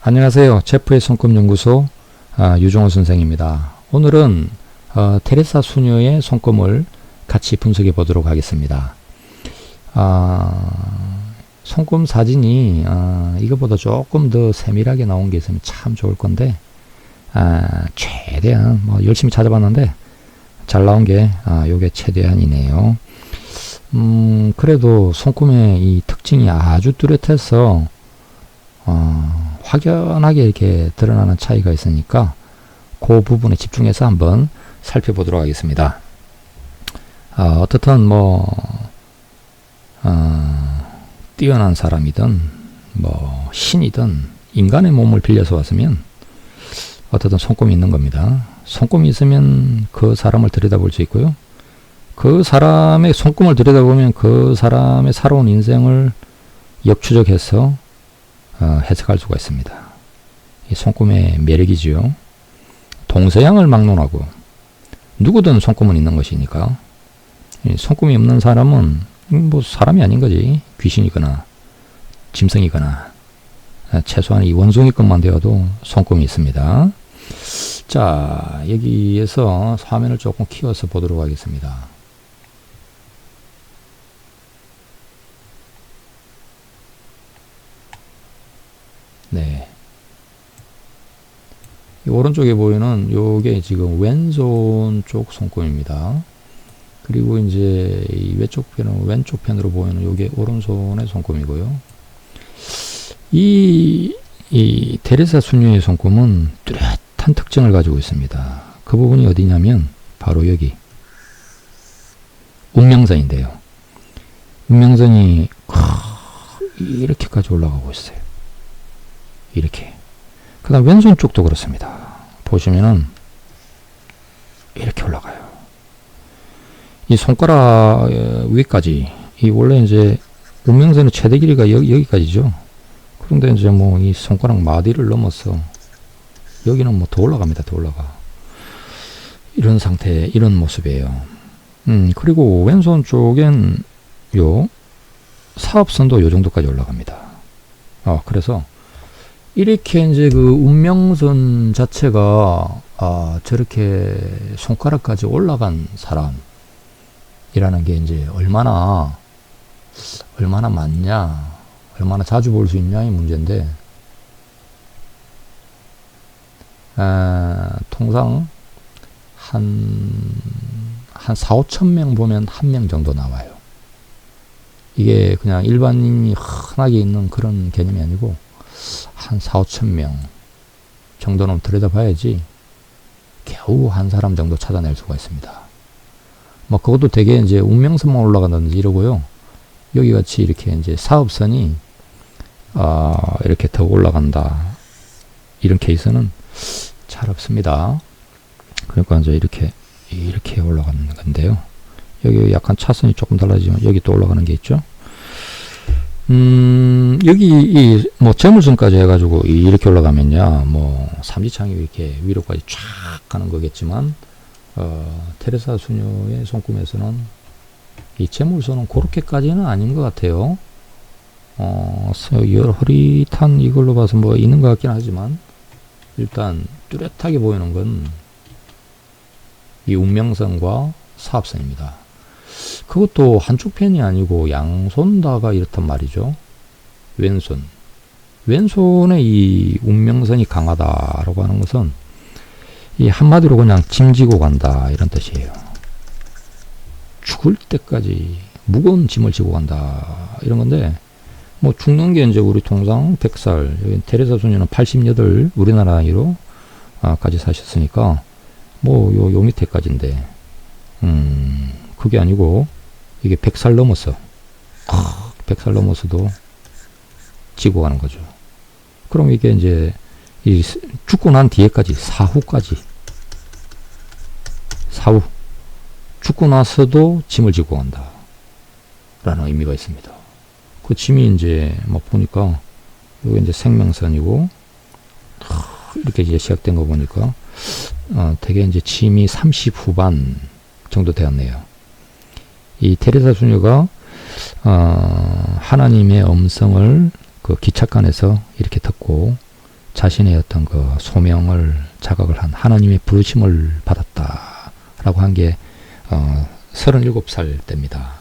안녕하세요. 체프의 손금연구소 유종호 선생입니다. 오늘은 테레사 수녀의 손금을 같이 분석해 보도록 하겠습니다. 손금 사진이 이거보다 조금 더 세밀하게 나온 게 있으면 참 좋을 건데 최대한 열심히 찾아봤는데 잘 나온 게 요게 최대한이네요. 그래도 손금의 이 특징이 아주 뚜렷해서 확연하게 이렇게 드러나는 차이가 있으니까 그 부분에 집중해서 한번 살펴보도록 하겠습니다. 어떻든 뛰어난 사람이든 신이든 인간의 몸을 빌려서 왔으면 어떻든 손금이 있는 겁니다. 손금이 있으면 그 사람을 들여다볼 수 있고요. 그 사람의 손금을 들여다보면 그 사람의 살아온 인생을 역추적해서 해석할 수가 있습니다. 이 손금의 매력이지요. 동서양을 막론하고 누구든 손금은 있는 것이니까 손금이 없는 사람은 사람이 아닌 거지. 귀신이거나 짐승이거나 최소한 이 원숭이급만 되어도 손금이 있습니다. 자, 여기에서 화면을 조금 키워서 보도록 하겠습니다. 네. 이 오른쪽에 보이는 요게 지금 왼손 쪽 손금입니다. 그리고 이제 이 왼쪽 편으로 보이는 요게 오른손의 손금이고요. 이 테레사 수녀의 손금은 뚜렷한 특징을 가지고 있습니다. 그 부분이 어디냐면 바로 여기 운명선인데요. 운명선이 이렇게까지 올라가고 있어요. 이렇게. 그 다음 왼손 쪽도 그렇습니다. 보시면은 이렇게 올라가요. 이 손가락 위까지, 이 원래 이제 운명선의 최대 길이가 여기까지죠. 그런데 이제 이 손가락 마디를 넘어서 여기는 더 올라갑니다. 더 올라가. 이런 상태, 이런 모습이에요. 그리고 왼손 쪽엔 요 사업선도 요 정도까지 올라갑니다. 그래서 이렇게 이제 그 운명선 자체가 저렇게 손가락까지 올라간 사람이라는 게 이제 얼마나 많냐, 얼마나 자주 볼 수 있냐의 문제인데, 통상 한 4, 5천 명 보면 한 명 정도 나와요. 이게 그냥 일반인이 흔하게 있는 그런 개념이 아니고 한 4, 5천 명 정도는 들여다봐야지 겨우 한 사람 정도 찾아낼 수가 있습니다. 그것도 되게 이제 운명선만 올라간다든지 이러고요. 여기 같이 이렇게 이제 사업선이 이렇게 더 올라간다, 이런 케이스는 잘 없습니다. 그러니까 이제 이렇게 올라가는 건데요. 여기 약간 차선이 조금 달라지면 여기 또 올라가는 게 있죠. 여기 재물선까지 해가지고 이렇게 올라가면요, 삼지창이 이렇게 위로까지 쫙 가는 거겠지만, 테레사 수녀의 손금에서는 이 재물선은 그렇게까지는 아닌 것 같아요. 흐릿한 이걸로 봐서 있는 것 같긴 하지만, 일단 뚜렷하게 보이는 건 이 운명선과 사업선입니다. 그것도 한쪽 편이 아니고 양손 다가 이렇단 말이죠. 왼손에 이 운명선이 강하다라고 하는 것은 이 한마디로 그냥 짐지고 간다, 이런 뜻이에요. 죽을 때까지 무거운 짐을 지고 간다, 이런 건데, 죽는 게 이제 우리 통상 100살, 여기 테레사 수녀는 88, 우리나라 나이로 까지 사셨으니까 요 밑에까지인데, 그게 아니고 이게 100살 넘었어. 100살 넘어서도 지고 가는 거죠. 그럼 이게 이제 죽고 난 뒤에까지, 사후 죽고 나서도 짐을 지고 간다 라는 의미가 있습니다. 그 짐이 이제 보니까 이게 이제 생명선이고, 이렇게 이제 시작된 거 보니까 되게 이제 짐이 30 후반 정도 되었네요. 이 테레사 수녀가 하나님의 음성을 그 기착관에서 이렇게 듣고 자신의 어떤 그 소명을 자각을 한 하나님의 부르심을 받았다라고 한 게 37살 때입니다.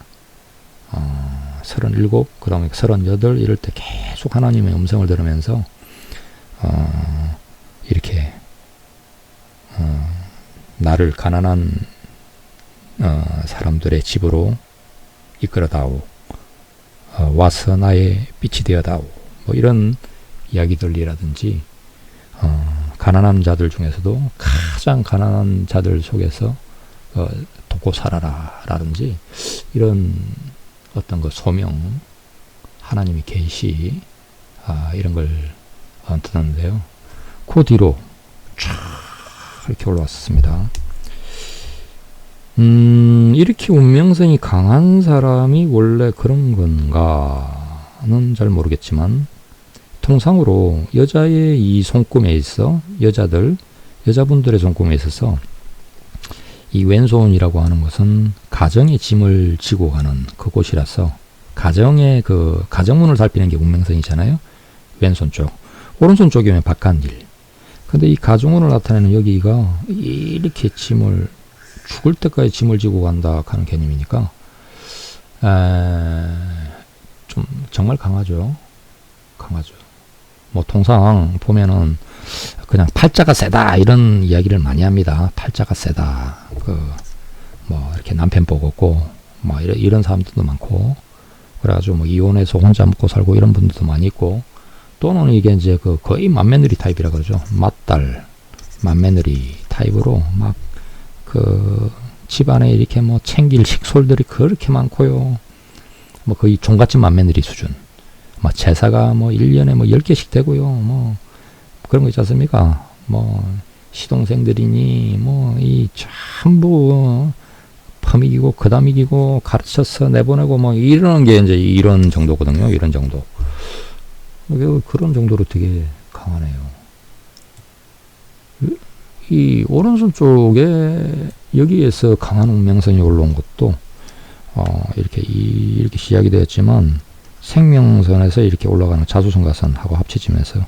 37, 그 다음에 38 이럴 때 계속 하나님의 음성을 들으면서 이렇게 나를 가난한 사람들의 집으로 이끌어다오, 와서 나의 빛이 되어다오, 뭐 이런 이야기들이라든지 가난한 자들 중에서도 가장 가난한 자들 속에서 돕고 살아라 라든지 이런 어떤 그 소명, 하나님의 계시, 이런 걸 듣는데요. 그 뒤로 쫙 이렇게 올라왔습니다. 이렇게 운명성이 강한 사람이 원래 그런 건가는 잘 모르겠지만, 통상으로 여자의 이 손금에 있어, 여자분들의 손금에 있어서 이 왼손이라고 하는 것은 가정의 짐을 지고 가는 그곳이라서, 가정문을 살피는 게 운명성이잖아요. 왼손 쪽. 오른손 쪽이면 바깥일. 근데 이 가정문을 나타내는 여기가 이렇게 죽을 때까지 짐을 지고 간다 하는 개념이니까, 좀 정말 강하죠. 뭐 통상 보면은 그냥 팔자가 세다 이런 이야기를 많이 합니다. 팔자가 세다. 뭐 이렇게 남편 보고 없고 뭐 이런 사람들도 많고, 그래가지고 뭐 이혼해서 혼자 먹고 살고 이런 분들도 많이 있고, 또는 이게 이제 거의 맏며느리 타입이라 그러죠. 맏딸, 맏며느리 타입으로 막 집안에 이렇게 뭐 챙길 식솔들이 그렇게 많고요. 뭐 거의 종갓집 맏며느리 수준. 뭐 제사가 뭐 1년에 뭐 10개씩 되고요. 뭐 그런 거 있지 않습니까? 뭐 시동생들이니 뭐 이 전부 퍼미기고 그다미기고 가르쳐서 내보내고 뭐 이런 게 이제 이런 정도거든요. 이런 정도. 그런 정도로 되게 강하네요. 이 오른손 쪽에 여기에서 강한 운명성이 올라온 것도 이렇게 시작이 되었지만, 생명선에서 이렇게 올라가는 자수성가선하고 합쳐지면서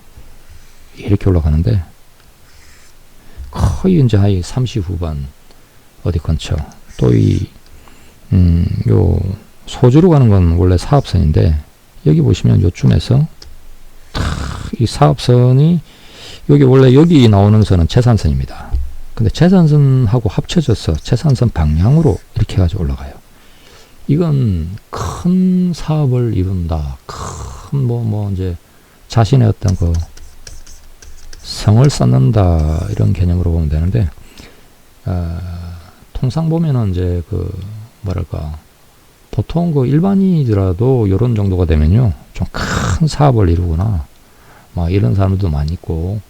이렇게 올라가는데, 거의 이제 30 후반 어디 근처, 또 요 소주로 가는 건 원래 사업선인데, 여기 보시면 요쯤에서 이 사업선이 원래 여기 나오는 선은 재산선입니다. 근데 재산선하고 합쳐져서 재산선 방향으로 이렇게 해가지고 올라가요. 이건 큰 사업을 이룬다. 큰 이제 자신의 어떤 성을 쌓는다 이런 개념으로 보면 되는데, 통상 보면은 이제 보통 일반인이더라도 이런 정도가 되면요, 좀 큰 사업을 이루거나 막 이런 사람들도 많이 있고,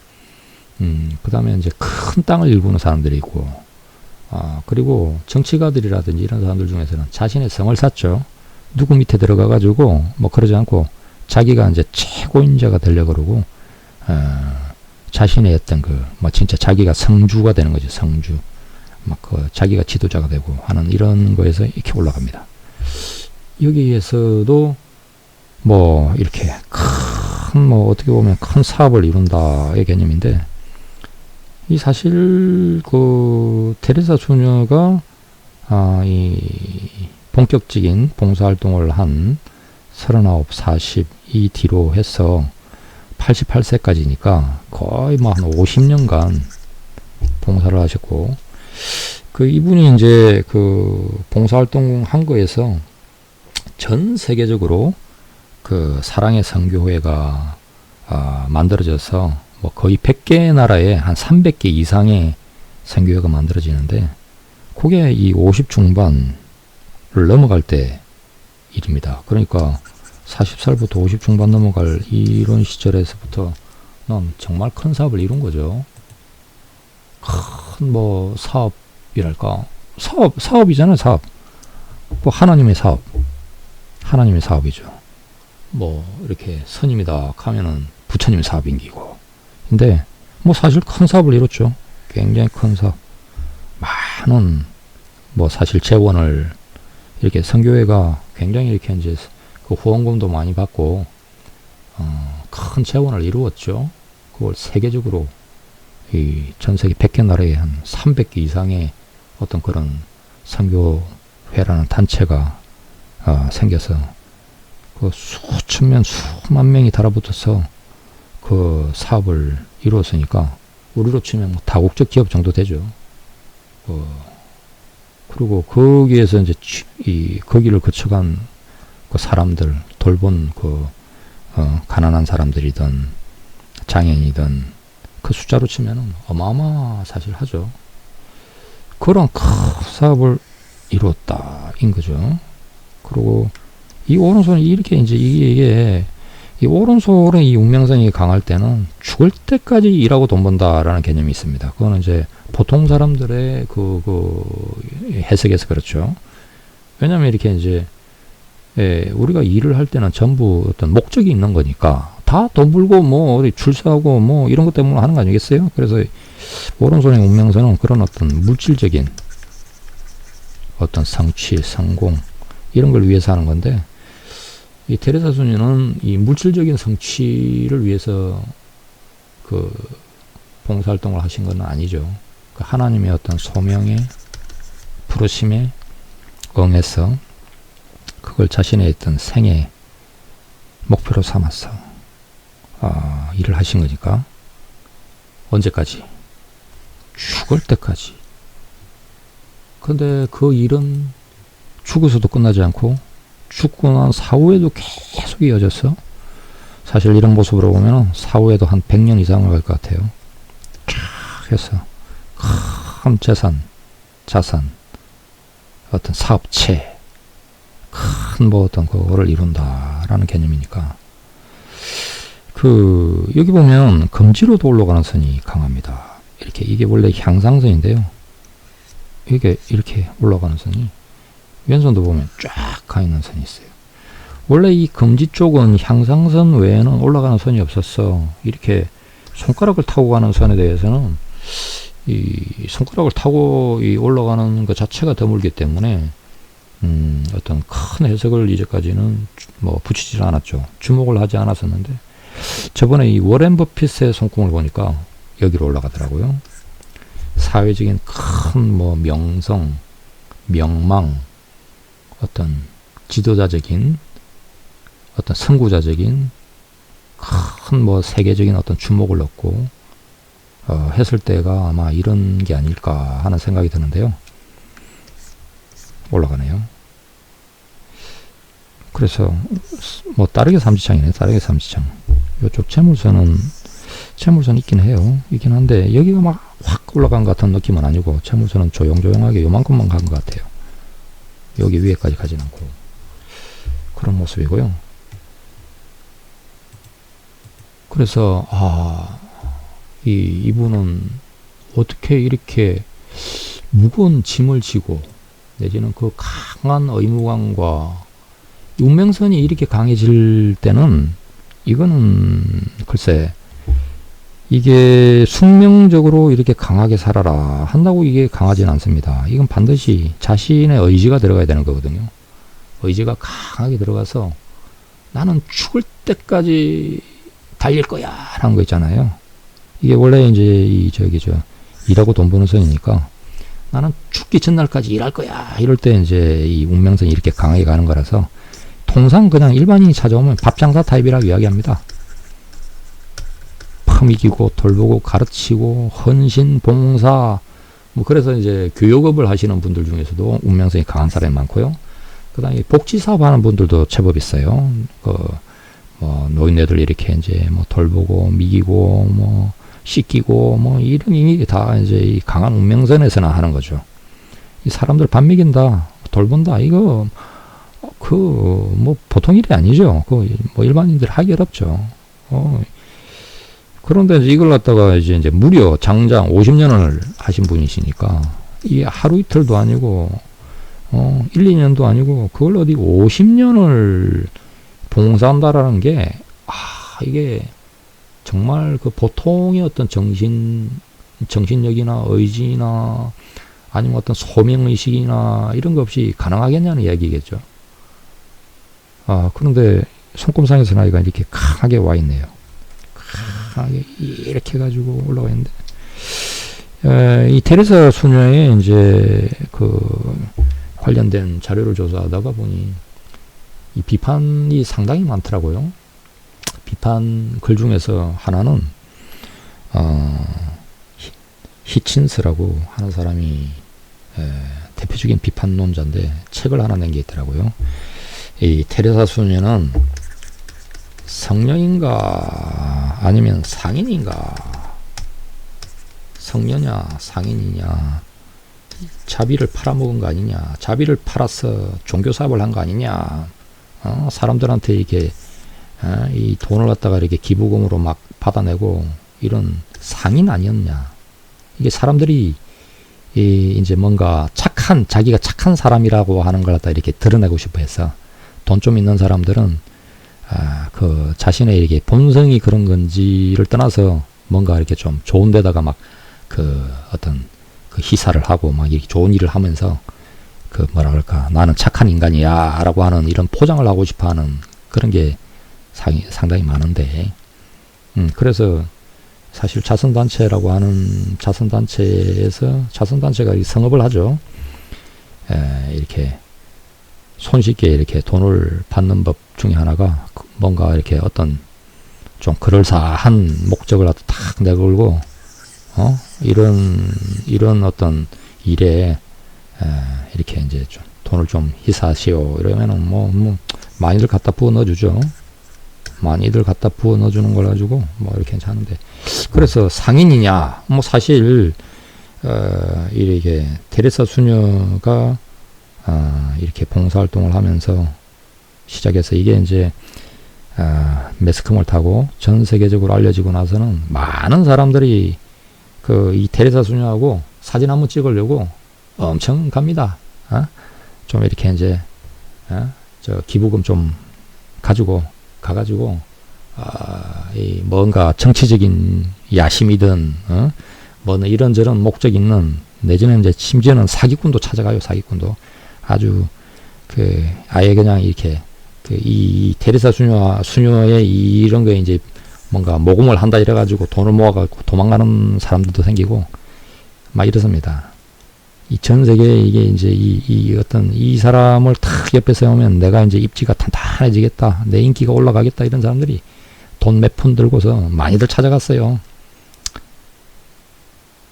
그 다음에 이제 큰 땅을 일구는 사람들이 있고, 그리고 정치가들이라든지 이런 사람들 중에서는 자신의 성을 쌓죠. 누구 밑에 들어가가지고 뭐 그러지 않고 자기가 이제 최고인자가 되려고 그러고, 자신의 어떤 진짜 자기가 성주가 되는 거죠. 성주. 자기가 지도자가 되고 하는 이런 거에서 이렇게 올라갑니다. 여기에서도 뭐 이렇게 어떻게 보면 큰 사업을 이룬다의 개념인데, 이 사실 테레사 수녀가 이 본격적인 봉사활동을 한 39, 40 이 뒤로 해서 88세까지니까 거의 뭐 한 50년간 봉사를 하셨고, 이분이 이제 봉사활동 한 거에서 전 세계적으로 사랑의 선교회가 만들어져서 뭐 거의 100개 나라에 한 300개 이상의 선교회가 만들어지는데, 그게 이 50 중반을 넘어갈 때 일입니다. 그러니까 40살부터 50 중반 넘어갈 이런 시절에서부터 난 정말 큰 사업을 이룬 거죠. 큰 사업이랄까, 사업이잖아요. 사업. 하나님의 사업이죠. 이렇게 선임이다 하면은 부처님 사업인기고. 근데 사실 큰 사업을 이뤘죠. 굉장히 큰 사업. 많은 사실 재원을 이렇게 선교회가 굉장히 이렇게 이제 후원금도 많이 받고 큰 재원을 이루었죠. 그걸 세계적으로 이 전 세계 100개 나라에 한 300개 이상의 어떤 그런 선교회라는 단체가 생겨서 그 수천 명, 수만 명이 달아붙어서 그 사업을 이루었으니까 우리로 치면 뭐 다국적 기업 정도 되죠. 그리고 거기에서 이제 거기를 거쳐간 그 사람들 돌본 가난한 사람들이든 장애인이든 그 숫자로 치면은 어마어마 사실 하죠. 그런 큰 사업을 이루었다인 거죠. 그리고 이 오른손이 이렇게 이제 이 오른손의 이 운명성이 강할 때는 죽을 때까지 일하고 돈 번다라는 개념이 있습니다. 그거는 이제 보통 사람들의 해석에서 그렇죠. 왜냐면 이렇게 이제 우리가 일을 할 때는 전부 어떤 목적이 있는 거니까 다 돈 벌고 뭐 어디 출세하고 뭐 이런 것 때문에 하는 거 아니겠어요? 그래서 오른손의 운명선은 그런 어떤 물질적인 어떤 성취, 성공 이런 걸 위해서 하는 건데 이 테레사 수녀는 이 물질적인 성취를 위해서 그 봉사활동을 하신 건 아니죠. 그 하나님의 어떤 소명에 부르심에 응해서 그걸 자신의 어떤 생애 목표로 삼아서 일을 하신 거니까 언제까지? 죽을 때까지. 근데 그 일은 죽어서도 끝나지 않고 죽고 난 사후에도 계속 이어졌어. 사실 이런 모습으로 보면 사후에도 한 100년 이상을 갈 것 같아요. 쫙 해서 큰 자산, 어떤 사업체, 큰 뭐 어떤 그거를 이룬다라는 개념이니까. 여기 보면 금지로도 올라가는 선이 강합니다. 이게 원래 향상선인데요. 이게 이렇게 올라가는 선이 왼손도 보면 쫙 가 있는 선이 있어요. 원래 이 금지 쪽은 향상선 외에는 올라가는 선이 없었어. 이렇게 손가락을 타고 가는 선에 대해서는 이 손가락을 타고 올라가는 것 자체가 드물기 때문에 어떤 큰 해석을 이제까지는 뭐 붙이질 않았죠. 주목을 하지 않았었는데 저번에 이 워렌 버핏의 손금을 보니까 여기로 올라가더라고요. 사회적인 큰 뭐 명성, 명망, 어떤 지도자적인, 어떤 선구자적인 큰 뭐 세계적인 어떤 주목을 얻고 했을 때가 아마 이런 게 아닐까 하는 생각이 드는데요. 올라가네요. 그래서 뭐 다르게 삼지창이네. 다르게 삼지창. 이쪽 채물선은 있긴 해요. 있긴 한데 여기가 막 확 올라간 것 같은 느낌은 아니고 채물선은 조용조용하게 요만큼만 간 것 같아요. 여기 위에까지 가진 않고 그런 모습이고요. 그래서 이분은 어떻게 이렇게 무거운 짐을 지고 내지는 그 강한 의무감과 운명선이 이렇게 강해질 때는 이거는 글쎄 이게 숙명적으로 이렇게 강하게 살아라 한다고 이게 강하지는 않습니다. 이건 반드시 자신의 의지가 들어가야 되는 거거든요. 의지가 강하게 들어가서 나는 죽을 때까지 달릴 거야 라는 거 있잖아요. 이게 원래 이제 일하고 돈 버는 선이니까 나는 죽기 전날까지 일할 거야 이럴 때 이제 이 운명선이 이렇게 강하게 가는 거라서 통상 그냥 일반인이 찾아오면 밥장사 타입이라고 이야기합니다. 품이기고 돌보고 가르치고 헌신 봉사 뭐 그래서 이제 교육업을 하시는 분들 중에서도 운명성이 강한 사람이 많고요. 그다음에 복지사업 하는 분들도 제법 있어요. 뭐 노인네들 이렇게 이제 뭐 돌보고 미기고 뭐 씻기고 뭐 이런 일이 다 이제 이 강한 운명선에서나 하는 거죠. 이 사람들 밥 먹인다, 돌본다 이거 뭐 보통 일이 아니죠. 뭐 일반인들 하기 어렵죠. 그런데 이걸 갖다가 이제 무려 장장 50년을 하신 분이시니까 이게 하루 이틀도 아니고 1, 2년도 아니고 그걸 어디 50년을 봉사한다라는 게 이게 정말 그 보통의 어떤 정신력이나 의지나 아니면 어떤 소명의식이나 이런 거 없이 가능하겠냐는 이야기겠죠. 그런데 손금상에서 나이가 이렇게 강하게 와 있네요. 이상하게 이렇게 해가지고 올라가 있는데, 이 테레사 수녀의 이제 그 관련된 자료를 조사하다가 보니 이 비판이 상당히 많더라고요. 비판 글 중에서 하나는 히친스라고 하는 사람이 대표적인 비판론자인데 책을 하나 낸 게 있더라고요. 이 테레사 수녀는 성녀인가 아니면 상인인가, 성녀냐 상인이냐, 자비를 팔아먹은 거 아니냐, 자비를 팔아서 종교사업을 한 거 아니냐, 사람들한테 이렇게 이 돈을 갖다가 이렇게 기부금으로 막 받아내고 이런 상인 아니었냐. 이게 사람들이 이제 뭔가 자기가 착한 사람이라고 하는 걸 갖다 이렇게 드러내고 싶어 해서, 돈 좀 있는 사람들은 그 자신의 이게 본성이 그런 건지를 떠나서 뭔가 이렇게 좀 좋은 데다가 막 그 어떤 그 희사를 하고 막 이렇게 좋은 일을 하면서 그 뭐라 그럴까, 나는 착한 인간이야 라고 하는 이런 포장을 하고 싶어 하는 그런 게 상당히 많은데, 그래서 사실 자선단체라고 하는 자선단체가 성업을 하죠. 이렇게 손쉽게 이렇게 돈을 받는 법 중에 하나가 뭔가 이렇게 어떤 좀 그럴싸한 목적을 딱 내걸고 이런 어떤 일에 이렇게 이제 좀 돈을 좀 희사하시오 이러면은 뭐 많이들 갖다 부어 넣어주죠. 많이들 갖다 부어 넣어주는 걸 가지고 뭐 이렇게 하는데, 그래서 상인이냐, 뭐 사실 이렇게 테레사 수녀가 이렇게 봉사활동을 하면서 시작해서 이게 이제 매스컴을 타고 전 세계적으로 알려지고 나서는 많은 사람들이 이 테레사 수녀하고 사진 한번 찍으려고 엄청 갑니다. 좀 이렇게 이제 저 기부금 좀 가지고 가가지고 이 뭔가 정치적인 야심이든 뭐는 이런저런 목적 있는, 내지는 이제 심지어는 사기꾼도 찾아가요. 사기꾼도 아주 아예 그냥 이렇게 이 테레사 수녀의 이런 거에 이제 뭔가 모금을 한다 이래가지고 돈을 모아가지고 도망가는 사람들도 생기고 막 이렇습니다. 이 전 세계에 이게 이제 어떤 이 사람을 탁 옆에 세우면 내가 이제 입지가 탄탄해지겠다, 내 인기가 올라가겠다, 이런 사람들이 돈 몇 푼 들고서 많이들 찾아갔어요.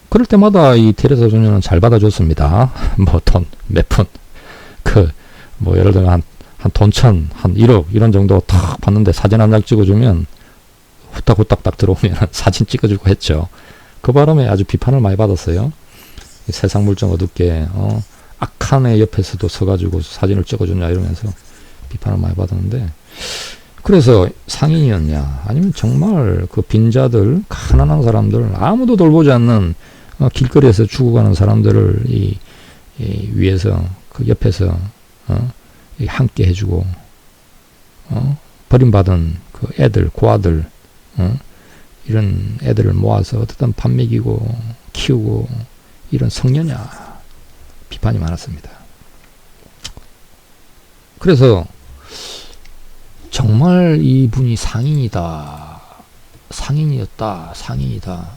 그럴 때마다 이 테레사 수녀는 잘 받아줬습니다. 뭐 돈 몇 푼, 뭐 예를 들면 한 돈 천, 한 1억 이런 정도 탁 받는데 사진 한 장 찍어주면 후딱후딱 딱 들어오면 사진 찍어주고 했죠. 그 바람에 아주 비판을 많이 받았어요. 세상 물정 어둡게 악한 애 옆에서도 서가지고 사진을 찍어주냐 이러면서 비판을 많이 받았는데, 그래서 상인이었냐 아니면 정말 그 빈자들, 가난한 사람들, 아무도 돌보지 않는 길거리에서 죽어가는 사람들을 위에서 그 옆에서 함께 해주고 버림받은 그 애들, 고아들, 이런 애들을 모아서 어떻든 밥 먹이고 키우고 이런 성녀냐, 비판이 많았습니다. 그래서 정말 이분이 상인이다, 상인이었다, 상인이다,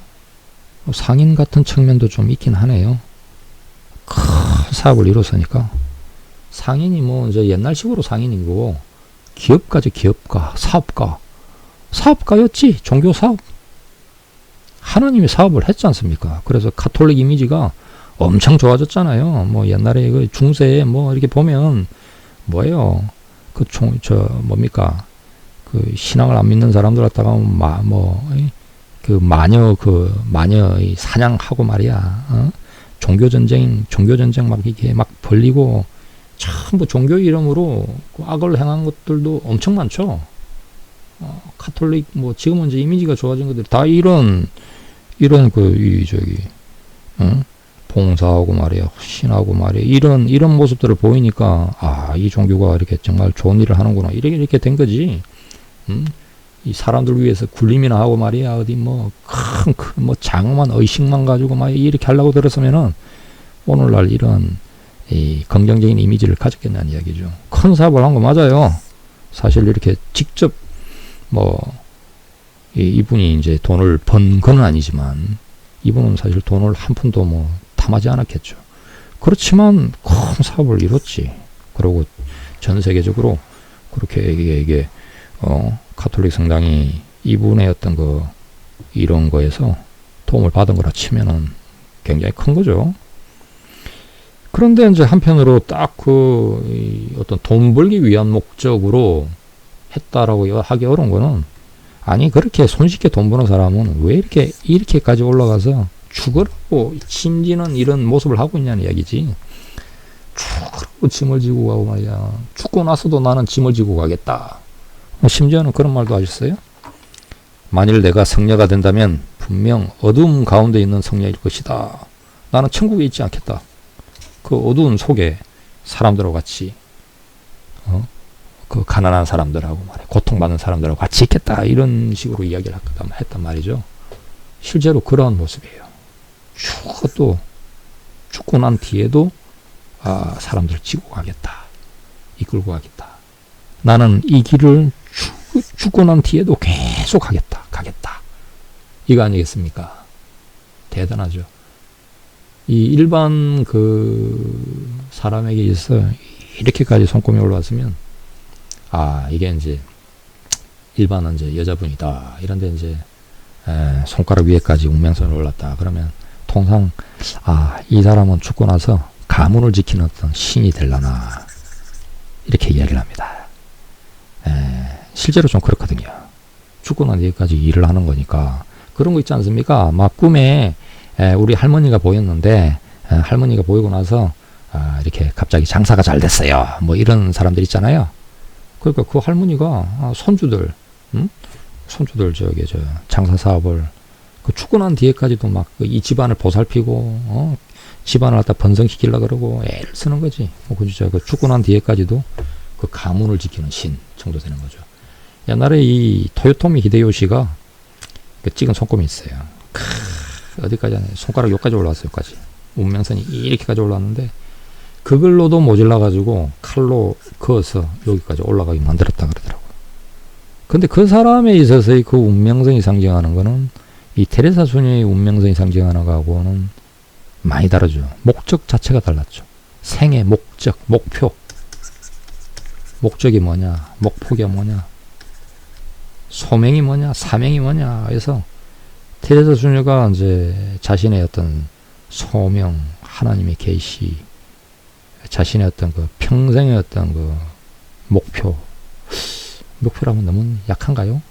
상인 같은 측면도 좀 있긴 하네요. 큰 사업을 이뤘으니까. 상인이 뭐 이제 옛날식으로 상인이고, 기업가지, 기업가, 사업가였지. 종교 사업, 하나님이 사업을 했지 않습니까? 그래서 가톨릭 이미지가 엄청 좋아졌잖아요. 뭐 옛날에 그 중세에 뭐 이렇게 보면 뭐예요? 뭡니까? 그 신앙을 안 믿는 사람들 갖다가 마녀 사냥하고 말이야. 종교전쟁 막 이렇게 막 벌리고 전부 종교 이름으로 악을 행한 것들도 엄청 많죠. 가톨릭 뭐 지금은 이제 이미지가 좋아진 것들 다 이런 봉사하고 말이야, 신하고 말이야, 이런 모습들을 보이니까 이 종교가 이렇게 정말 좋은 일을 하는구나, 이렇게 된 거지. 이 사람들 위해서 굴림이나 하고 말이야, 어디 뭐 장엄한 의식만 가지고 막 이렇게 하려고 들었으면은 오늘날 이런 이 긍정적인 이미지를 가졌겠냐는 이야기죠. 큰 사업을 한 거 맞아요. 사실 이렇게 직접 이분이 이제 돈을 번 건 아니지만 이분은 사실 돈을 한 푼도 뭐 탐하지 않았겠죠. 그렇지만 큰 사업을 이뤘지. 그리고 전 세계적으로 그렇게 이게 가톨릭 성당이 이분의 어떤 이런 거에서 도움을 받은 거라 치면은 굉장히 큰 거죠. 그런데 이제 한편으로 딱 어떤 돈 벌기 위한 목적으로 했다라고 하기 어려운 거는, 아니 그렇게 손쉽게 돈 버는 사람은 왜 이렇게까지 올라가서 죽으라고 짐지는 이런 모습을 하고 있냐는 이야기지. 죽으라고 짐을 지고 가고 말이야. 죽고 나서도 나는 짐을 지고 가겠다. 심지어는 그런 말도 하셨어요. 만일 내가 성녀가 된다면 분명 어둠 가운데 있는 성녀일 것이다. 나는 천국에 있지 않겠다. 그 어두운 속에 사람들하고 같이 그 가난한 사람들하고 말이야, 고통받는 사람들하고 같이 있겠다. 이런 식으로 이야기를 했단 말이죠. 실제로 그러한 모습이에요. 죽고 난 뒤에도 사람들을 지고 가겠다. 이끌고 가겠다. 나는 이 길을 죽고 난 뒤에도 계속 가겠다. 이거 아니겠습니까? 대단하죠. 이 일반 사람에게 있어 이렇게까지 손꼽이 올라왔으면, 이게 이제 일반은 이제 여자분이다. 이런데 이제 손가락 위에까지 운명선을 올랐다. 그러면 통상 이 사람은 죽고 나서 가문을 지키는 어떤 신이 되려나, 이렇게 이야기를 합니다. 실제로 좀 그렇거든요. 죽고 난 뒤에까지 일을 하는 거니까. 그런 거 있지 않습니까? 막 꿈에 우리 할머니가 보였는데, 할머니가 보이고 나서 이렇게 갑자기 장사가 잘 됐어요. 뭐 이런 사람들 있잖아요. 그러니까 그 할머니가 손주들 장사 사업을 죽고 난 뒤에까지도 막 이 집안을 보살피고 집안을 갖다 번성시키려고 그러고 애를 쓰는 거지. 그 죽고 난 뒤에까지도 그 가문을 지키는 신 정도 되는 거죠. 옛날에 이 토요토미 히데요시가 찍은 손금이 있어요. 어디까지 하냐. 손가락 여기까지 올라왔어요. 여기까지. 운명선이 이렇게까지 올라왔는데, 그걸로도 모질라 가지고 칼로 그어서 여기까지 올라가게 만들었다 그러더라고요. 근데 그 사람에 있어서의 그 운명성이 상징하는 거는 이 테레사 소녀의 운명성이 상징하는 거하고는 많이 다르죠. 목적 자체가 달랐죠. 생의 목적, 목표. 목적이 뭐냐, 목표가 뭐냐, 소명이 뭐냐, 사명이 뭐냐. 그래서 테레사 소녀가 이제 자신의 어떤 소명, 하나님의 계시, 자신의 어떤 평생의 어떤 목표라면 너무 약한가요?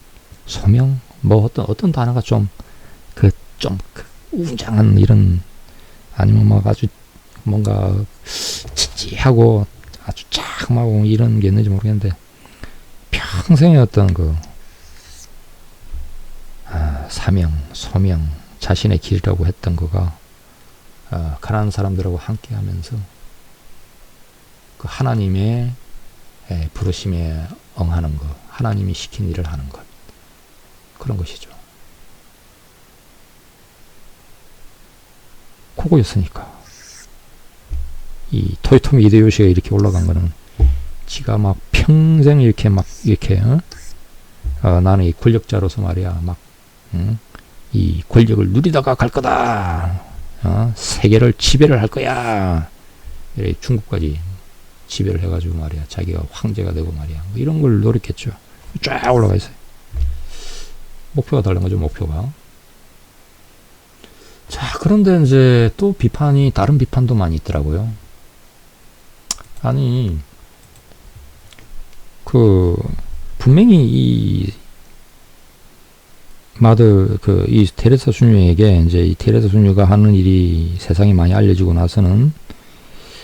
소명, 어떤 단어가 좀 웅장한 이런, 아니면 막 아주 뭔가 지지하고 아주 쫙막 이런 게 있는지 모르겠는데, 평생의 어떤 사명, 소명, 자신의 길이라고 했던 거가 가난한 사람들하고 함께 하면서 그 하나님의 부르심에 응하는 것, 하나님이 시킨 일을 하는 것, 그런 것이죠. 그거였으니까 이 토요토미 히데요시가 이렇게 올라간 거는 지가 막 평생 이렇게 나는 이 권력자로서 말이야 이 권력을 누리다가 갈 거다. 세계를 지배를 할 거야. 이렇게 중국까지 지배를 해가지고 말이야, 자기가 황제가 되고 말이야, 뭐 이런 걸 노렸겠죠. 쫙 올라가 있어요. 목표가 다른 거죠, 목표가. 자, 그런데 이제 또 다른 비판도 많이 있더라고요. 아니, 분명히 이 테레사 수녀에게 이제 이 테레사 수녀가 하는 일이 세상에 많이 알려지고 나서는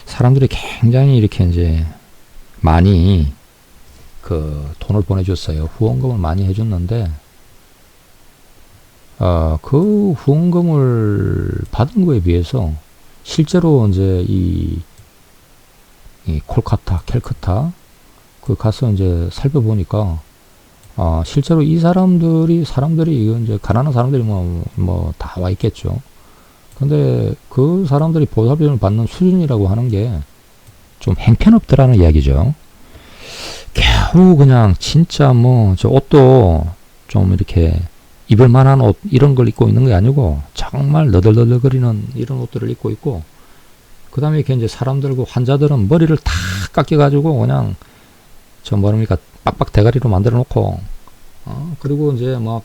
사람들이 굉장히 이렇게 이제 많이 돈을 보내줬어요. 후원금을 많이 해줬는데, 그 후원금을 받은 거에 비해서 실제로 이제 이 콜카타, 캘커타 가서 이제 살펴보니까 실제로 이 사람들이 이건 이제 가난한 사람들이 뭐 다 와 있겠죠. 근데 그 사람들이 보살핌을 받는 수준이라고 하는 게 좀 행편없더라는 이야기죠. 겨우 그냥 진짜 저 옷도 좀 이렇게 입을 만한 옷 이런 걸 입고 있는 게 아니고 정말 너덜너덜거리는 이런 옷들을 입고 있고, 그 다음에 이렇게 이제 사람들고 환자들은 머리를 다 깎여가지고 그냥 저 뭐랍니까 빡빡 대가리로 만들어 놓고, 그리고 이제 막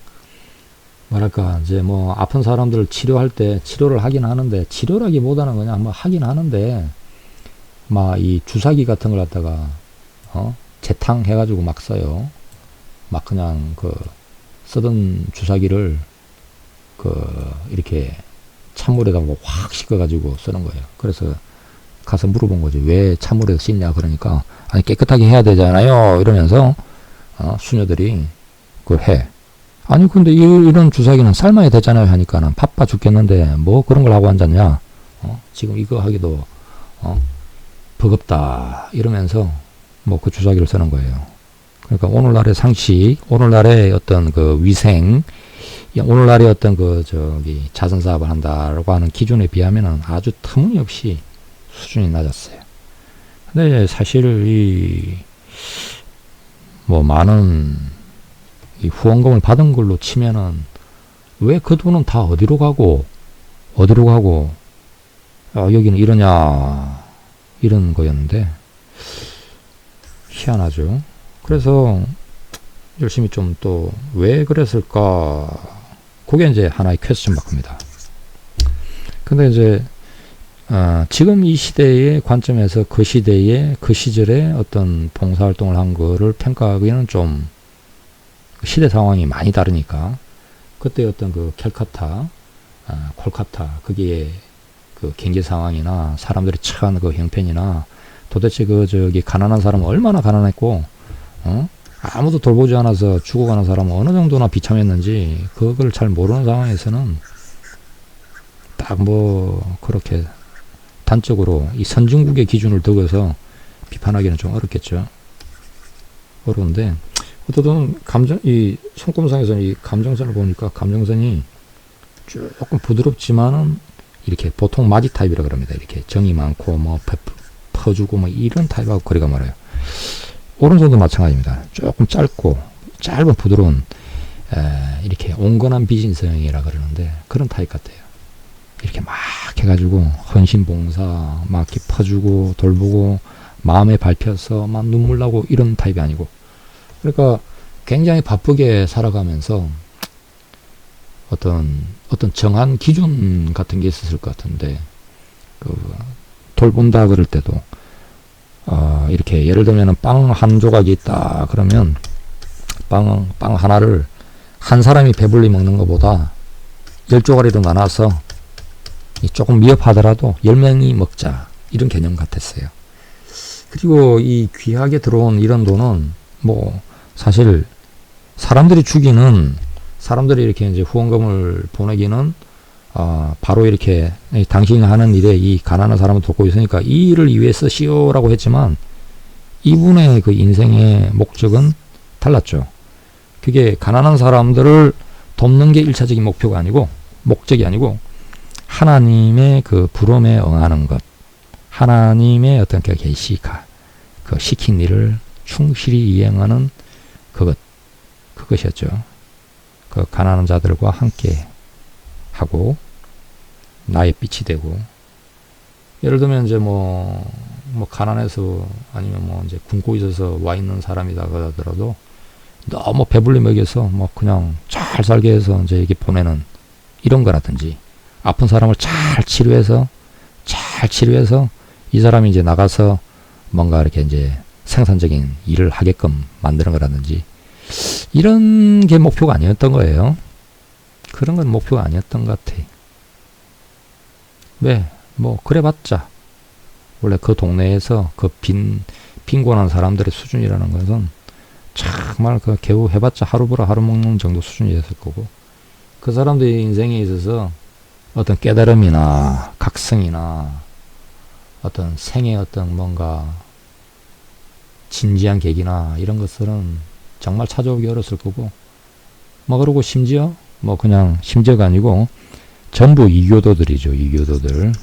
뭐랄까 이제 뭐 아픈 사람들 치료할 때 치료를 하긴 하는데, 치료라기보다는 그냥 뭐 하긴 하는데 막 이 주사기 같은 걸 갖다가 재탕해가지고 막 써요. 막 그냥 그 쓰던 주사기를 그 이렇게 찬물에다가 확 씻어가지고 쓰는 거예요. 그래서 가서 물어본 거지. 왜 찬물에서 씻냐? 그러니까 아니 깨끗하게 해야 되잖아요. 이러면서 수녀들이 그 해. 아니 근데 이런 주사기는 삶아야 되잖아요. 하니까는 바빠 죽겠는데 뭐 그런 걸 하고 앉았냐? 지금 이거 하기도 버겁다. 이러면서 뭐 그 주사기를 쓰는 거예요. 그러니까 오늘날의 상식, 오늘날의 어떤 그 위생, 오늘날의 어떤 그 저기 자선 사업을 한다라고 하는 기준에 비하면은 아주 터무니없이 수준이 낮았어요. 근데 사실 이 뭐 많은 이 후원금을 받은 걸로 치면은 왜 그 돈은 다 어디로 가고 여기는 이러냐 이런 거였는데 희한하죠. 그래서 열심히 좀 또 왜 그랬을까, 그게 이제 하나의 퀘스천 마크입니다. 근데 이제 지금 이 시대의 관점에서 그 시대의 그 시절에 어떤 봉사활동을 한 거를 평가하기에는 좀 시대 상황이 많이 다르니까, 그때 어떤 그 캘커타, 콜카타, 그게 그 경제 상황이나 사람들이 처한 그 형편이나 도대체 그 저기 가난한 사람은 얼마나 가난했고, 아무도 돌보지 않아서 죽어가는 사람은 어느 정도나 비참했는지 그걸 잘 모르는 상황에서는 딱 뭐 그렇게 단적으로 이 선진국의 기준을 두고서 비판하기는 좀 어렵겠죠. 어려운데 어쨌든 이 손금상에서는 이 감정선을 보니까 감정선이 조금 부드럽지만은 이렇게 보통 마디 타입이라 그럽니다. 이렇게 정이 많고 뭐 퍼주고 뭐 이런 타입하고 거리가 멀어요. 오른손도 마찬가지입니다. 조금 짧은 부드러운 이렇게 온건한 비진성이라 그러는데 그런 타입 같아요. 이렇게 막 해가지고 헌신봉사 막 이렇게 퍼주고 돌보고 마음에 밟혀서 막 눈물 나고 이런 타입이 아니고, 그러니까 굉장히 바쁘게 살아가면서 어떤 정한 기준 같은 게 있었을 것 같은데, 그 돌본다 그럴 때도 이렇게 예를 들면 빵 한 조각이 있다 그러면 빵 하나를 한 사람이 배불리 먹는 것보다 10조각이라도 나눠서 조금 미흡하더라도 10명이 먹자, 이런 개념 같았어요. 그리고 이 귀하게 들어온 이런 돈은 뭐 사실 사람들이 이렇게 이제 후원금을 보내기는 바로 이렇게 당신이 하는 일에 이 가난한 사람을 돕고 있으니까 이 일을 위해 쓰시오라고 했지만, 이분의 그 인생의 목적은 달랐죠. 그게 가난한 사람들을 돕는 게 1차적인 목적이 아니고 하나님의 그 부름에 응하는 것, 하나님의 어떤 그 계시가 그 시킨 일을 충실히 이행하는 그것이었죠. 그 가난한 자들과 함께 하고 나의 빛이 되고, 예를 들면 이제 뭐 가난해서 아니면 뭐 이제 굶고 있어서 와 있는 사람이다 하더라도 너무 배불리 먹여서 뭐 그냥 잘 살게 해서 이제 이게 보내는 이런 거라든지, 아픈 사람을 잘 치료해서 이 사람이 이제 나가서 뭔가 이렇게 이제 생산적인 일을 하게끔 만드는 거라든지, 이런 게 목표가 아니었던 거예요. 그런 건 목표가 아니었던 것 같아. 왜? 뭐 그래봤자 원래 그 동네에서 그 빈곤한 사람들의 수준이라는 것은 정말 그 겨우 해봤자 하루 벌어 하루 먹는 정도 수준이었을 거고, 그 사람들의 인생에 있어서 어떤 깨달음이나 각성이나 어떤 생의 어떤 뭔가 진지한 계기나 이런 것들은 정말 찾아오기 어렸을 거고, 뭐 그러고 심지어 뭐 그냥 심지어가 아니고 전부 이교도들이죠. 이교도들.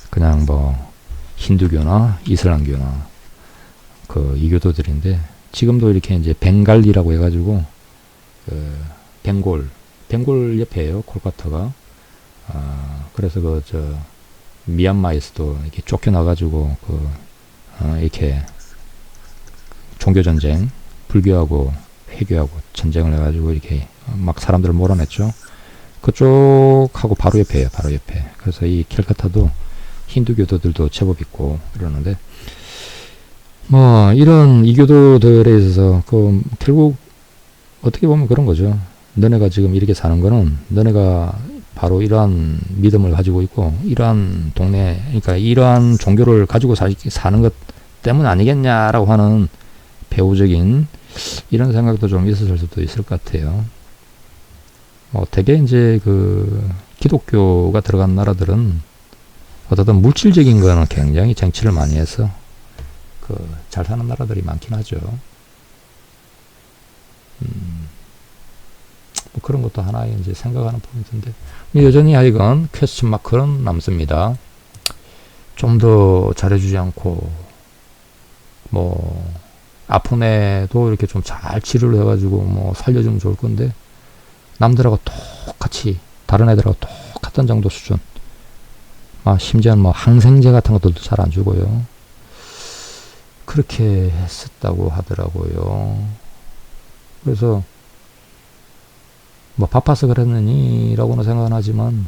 그냥 뭐 힌두교나 이슬람교나 그 이교도들인데, 지금도 이렇게 이제 벵갈리라고 해가지고 벵골 옆에요, 콜카타가. 그래서 미얀마에서도 이렇게 쫓겨나가지고, 이렇게 종교전쟁, 불교하고 회교하고 전쟁을 해가지고 이렇게 막 사람들을 몰아냈죠. 그쪽하고 바로 옆에요, 바로 옆에. 그래서 이 캘커타도 힌두교도들도 제법 있고 이러는데, 이런 이교도들에 있어서, 결국, 어떻게 보면 그런 거죠. 너네가 지금 이렇게 사는 거는, 너네가 바로 이러한 믿음을 가지고 있고, 이러한 동네, 그러니까 이러한 종교를 가지고 사는 것 때문 아니겠냐라고 하는 배우적인 이런 생각도 좀 있었을 수도 있을 것 같아요. 되게 이제 기독교가 들어간 나라들은 어떤 물질적인 거는 굉장히 쟁취를 많이 해서 잘 사는 나라들이 많긴 하죠. 그런 것도 하나의 이제 생각하는 포인트인데, 여전히 하여간 퀘스천 마크는 남습니다. 좀 더 잘해주지 않고, 아픈 애도 이렇게 좀 잘 치료를 해가지고 살려주면 좋을 건데, 남들하고 똑같이, 다른 애들하고 똑같은 정도 수준. 심지어는 항생제 같은 것들도 잘 안 주고요. 그렇게 했었다고 하더라고요. 그래서, 바빠서 그랬느니, 라고는 생각은 하지만,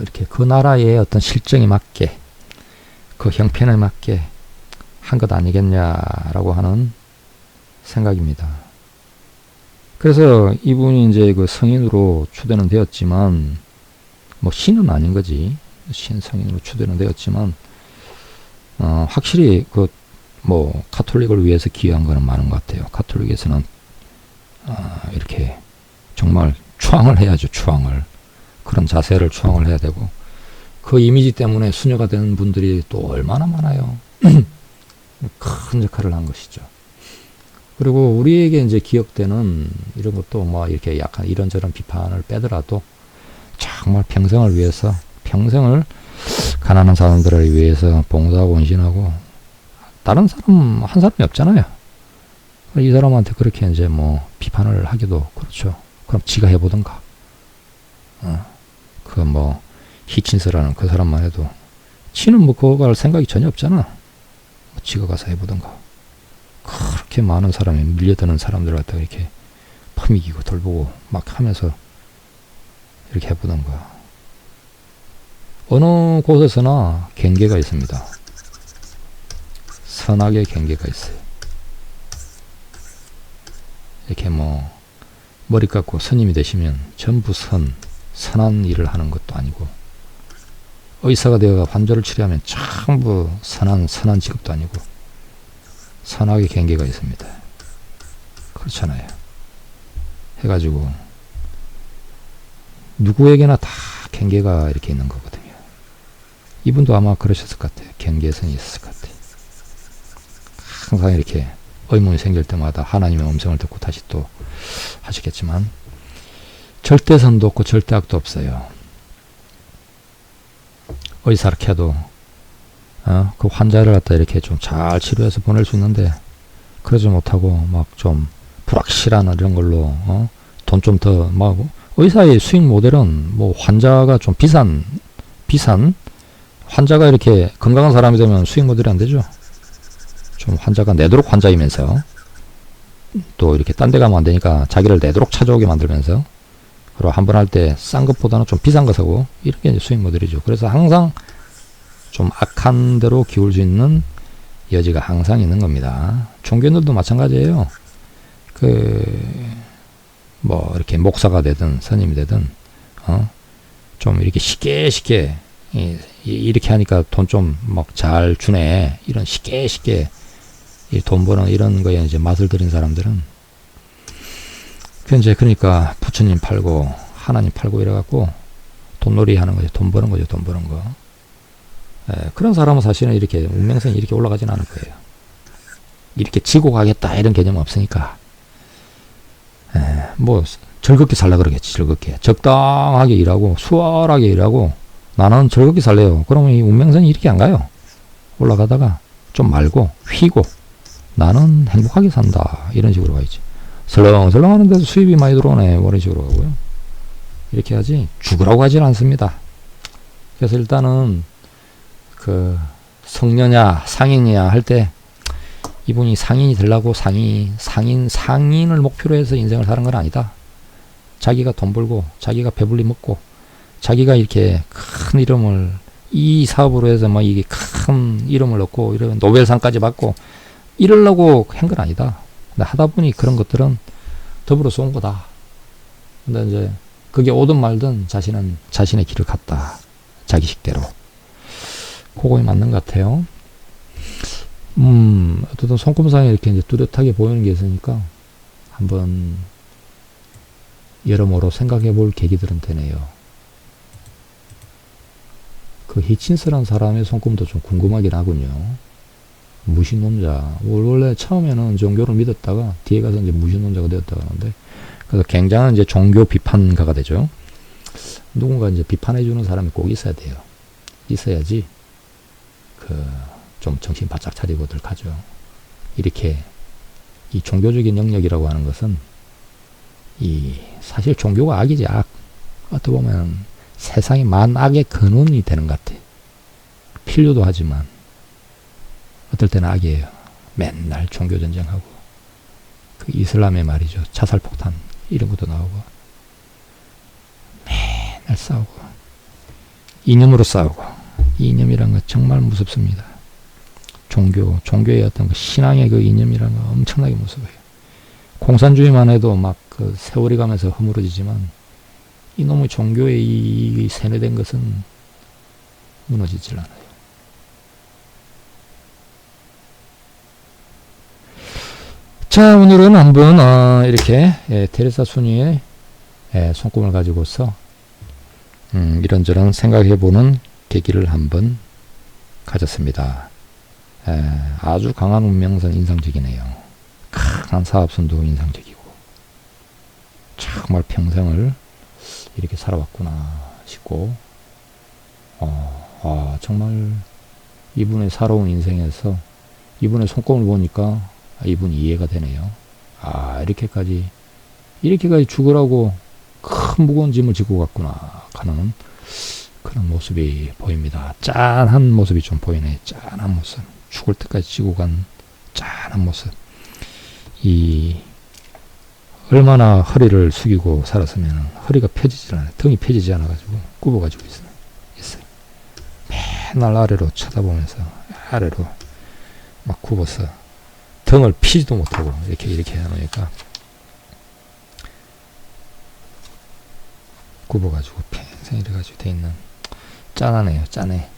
이렇게 그 나라의 어떤 실정에 맞게, 그 형편에 맞게 한 것 아니겠냐라고 하는 생각입니다. 그래서 이분이 이제 성인으로 추대는 되었지만, 신은 아닌 거지. 신성인으로 추대는 되었지만, 확실히 카톨릭을 위해서 기여한 거는 많은 것 같아요. 카톨릭에서는, 이렇게 정말 추앙을 해야죠, 추앙을. 그런 자세를 추앙을 해야 되고, 그 이미지 때문에 수녀가 되는 분들이 또 얼마나 많아요. 큰 역할을 한 것이죠. 그리고 우리에게 이제 기억되는 이런 것도 이렇게 약간 이런저런 비판을 빼더라도 정말 평생을 위해서, 평생을 가난한 사람들을 위해서 봉사하고 헌신하고, 다른 사람, 한 사람이 없잖아요. 이 사람한테 그렇게 이제 비판을 하기도 그렇죠. 그럼 지가 해보던가. 히친스라는 그 사람만 해도, 지는 그거 할 생각이 전혀 없잖아. 지가 가서 해보던가. 그렇게 많은 사람이 밀려드는 사람들 갖다가 이렇게 퍼미기고 돌보고 막 하면서 이렇게 해보던가. 어느 곳에서나 경계가 있습니다. 선악의 경계가 있어요. 이렇게 머리 깎고 스님이 되시면 전부 선한 일을 하는 것도 아니고, 의사가 되어가 환자를 치료하면 전부 선한 직업도 아니고, 선악의 경계가 있습니다. 그렇잖아요. 해가지고 누구에게나 다 경계가 이렇게 있는 거거든요. 이분도 아마 그러셨을 것 같아요. 경계선이 있었을 것 같아요. 항상 이렇게 의문이 생길 때마다 하나님의 음성을 듣고 다시 또 하시겠지만, 절대선도 없고 절대악도 없어요. 의사를 그 환자를 갖다 이렇게 좀 잘 치료해서 보낼 수 있는데, 그러지 못하고 좀 불확실한 이런 걸로 돈 좀 더 의사의 수익 모델은 환자가 좀 비싼 환자가 이렇게 건강한 사람이 되면 수익 모델이 안 되죠. 좀 환자가 내도록 환자이면서, 또 이렇게 딴 데 가면 안 되니까 자기를 내도록 찾아오게 만들면서, 그리고 한 번 할 때 싼 것보다는 좀 비싼 거 사고, 이런 게 이제 수익 모델이죠. 그래서 항상 좀 악한 대로 기울 수 있는 여지가 항상 있는 겁니다. 종교인들도 마찬가지예요. 이렇게 목사가 되든 스님이 되든, 좀 이렇게 쉽게 이렇게 하니까 돈 좀 잘 주네. 이런 쉽게 이 돈 버는 이런 거에 이제 맛을 들인 사람들은, 그러니까 부처님 팔고 하나님 팔고 이래갖고 돈놀이 하는 거죠. 돈 버는 거죠. 돈 버는 거. 그런 사람은 사실은 이렇게 운명선이 이렇게 올라가진 않을 거예요. 이렇게 지고 가겠다 이런 개념은 없으니까. 즐겁게 살라 그러겠지. 즐겁게 적당하게 일하고 수월하게 일하고, 나는 즐겁게 살래요. 그러면 이 운명선이 이렇게 안 가요. 올라가다가 좀 말고 휘고 나는 행복하게 산다. 이런 식으로 가야지. 설렁설렁 하는데도 수입이 많이 들어오네. 뭐 이런 식으로 가고요. 이렇게 하지 죽으라고 하진 않습니다. 그래서 일단은 그 성녀냐 상인이냐 할 때 이분이 상인이 되려고 상인을 목표로 해서 인생을 사는 건 아니다. 자기가 돈 벌고 자기가 배불리 먹고 자기가 이렇게 큰 이름을 이 사업으로 해서 막 이게 큰 이름을 얻고 이런 노벨상까지 받고 이러려고 한 건 아니다. 근데 하다 보니 그런 것들은 더불어서 온 거다. 근데 이제 그게 오든 말든 자신은 자신의 길을 갔다. 자기 식대로. 그거에 맞는 것 같아요. 어쨌든 손금상에 이렇게 이제 뚜렷하게 보이는 게 있으니까 한번 여러모로 생각해 볼 계기들은 되네요. 그 히친스라는 사람의 손금도 좀 궁금하긴 하군요. 무신론자. 원래 처음에는 종교를 믿었다가 뒤에 가서 이제 무신론자가 되었다고 하는데, 그래서 굉장한 이제 종교 비판가가 되죠. 누군가 이제 비판해주는 사람이 꼭 있어야 돼요. 있어야지, 좀 정신 바짝 차리고들 가죠. 이렇게, 이 종교적인 영역이라고 하는 것은, 사실 종교가 악이지, 악. 어떻게 보면 세상의 만악의 근원이 되는 것 같아. 필요도 하지만, 어떨 때는 악이에요. 맨날 종교 전쟁하고, 그 이슬람의 말이죠. 자살폭탄, 이런 것도 나오고, 맨날 싸우고, 이념으로 싸우고, 이념이란 거 정말 무섭습니다. 종교의 어떤 그 신앙의 그 이념이란 거 엄청나게 무서워요. 공산주의만 해도 막 그 세월이 가면서 허물어지지만, 이놈의 종교에 이 세뇌된 것은 무너지질 않아요. 자, 오늘은 한번 이렇게 테레사 순위의 손금을 가지고서 이런저런 생각해보는 계기를 한번 가졌습니다. 아주 강한 운명선 인상적이네요. 강한 사업선도 인상적이고 정말 평생을 이렇게 살아왔구나 싶고 정말 이분의 살아온 인생에서 이분의 손금을 보니까 이분이 이해가 되네요. 이렇게까지 죽으라고 큰 무거운 짐을 지고 갔구나 하는 그런 모습이 보입니다. 짠한 모습이 좀 보이네. 짠한 모습. 죽을 때까지 지고 간 짠한 모습. 얼마나 허리를 숙이고 살았으면 허리가 펴지질 않아요. 등이 펴지지 않아가지고 굽어가지고 있어요. 맨날 아래로 쳐다보면서 아래로 막 굽어서 등을 피지도 못하고 이렇게 해놓으니까 굽어가지고 평생 이래가지고 돼 있는 짠하네요. 짠해.